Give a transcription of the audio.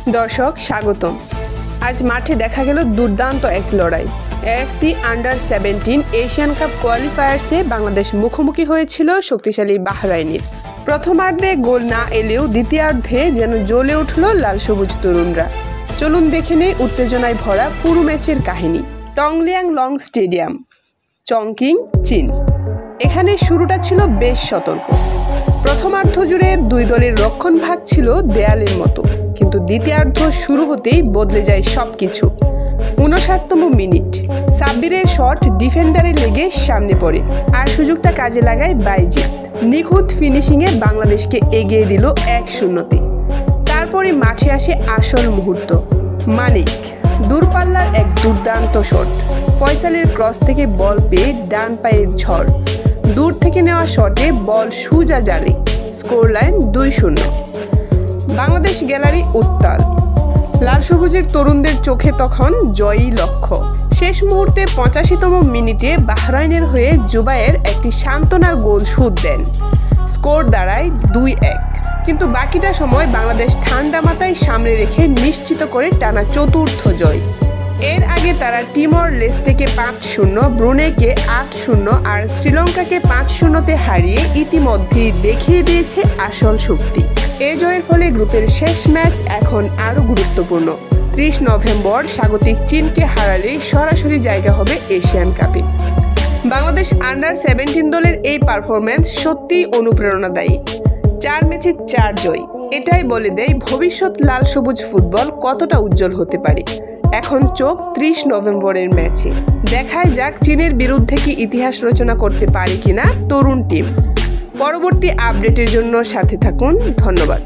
দর্শক স্বাগতম। আজ মাঠে দেখা গেল দুর্দান্ত এক লড়াই। এএফসি আন্ডার-17 এশিয়ান কাপ কোয়ালিফায়ার্সে বাংলাদেশ মুখোমুখি হয়েছিল শক্তিশালী বাহরাইনের। প্রথমার্ধে গোল না এলেও দ্বিতীয়ার্ধে যেন জ্বলে উঠল লাল সবুজ তরুণরা। চলুন দেখে নেই উত্তেজনায় ভরা পুরো ম্যাচের কাহিনী। টংলিয়াং লং স্টেডিয়াম, চংকিং, চীন। এখানে শুরুটা ছিল বেশ সতর্ক। প্রথমার্ধ জুড়ে দুই দলের রক্ষণভাগ ছিল দেয়ালের মতো, কিন্তু দ্বিতীয়ার্ধ শুরু হতেই বদলে যায় সবকিছু। 59তম মিনিট, সাব্বিরের শট ডিফেন্ডারে লেগে সামনে পড়ে, আর সুযোগটা কাজে লাগায় বাইজিৎ। নিখুঁত ফিনিশিংয়ে বাংলাদেশকে এগিয়ে দিল 1-0-তে। তারপরে মাঠে আসে আসল মুহূর্ত। মানিক দূরপাল্লার এক দুর্দান্ত শট। ফয়সালের ক্রস থেকে বল পেয়ে ডান পায়ের ঝড়। দূর থেকে নেওয়া শটে বল সুজা জালে। Score line 2-0। বাংলাদেশ গ্যালারি উত্তাল। লাল সবুজের তরুণদের চোখে তখন জয়ই লক্ষ্য। শেষ মুহূর্তে 85তম মিনিটে বাহরাইনের হয়ে জুবায়ের একটি সান্ত্বনার গোল শোধ দেন। স্কোর দাঁড়ায় 2-1। কিন্তু বাকিটা সময় বাংলাদেশ ঠান্ডা মাথায় সামনে রেখে নিশ্চিত করে টানা চতুর্থ জয়। এর আগে তারা টিমর লেস্টেকে 5-0, ব্রুনেইকে 8-0 আর শ্রীলঙ্কাকে 5-0-তে হারিয়ে ইতিমধ্যেই দেখিয়ে দিয়েছে আসল শক্তি। এই জয়ের ফলে গ্রুপের শেষ ম্যাচ এখন আরও গুরুত্বপূর্ণ। 30 নভেম্বর স্বাগতিক চীনকে হারালেই সরাসরি জায়গা হবে এশিয়ান কাপে। বাংলাদেশ আন্ডার-17 দলের এই পারফরম্যান্স সত্যিই অনুপ্রেরণাদায়ী। 4 ম্যাচে 4 জয়, এটাই বলে দেয় ভবিষ্যৎ লাল সবুজ ফুটবল কতটা উজ্জ্বল হতে পারে। এখন চোখ 30 নভেম্বরের ম্যাচে। দেখায় যাক চীনের বিরুদ্ধে কি ইতিহাস রচনা করতে পারে কিনা তরুণ টিম। পরবর্তী আপডেটের জন্য সাথে থাকুন। ধন্যবাদ।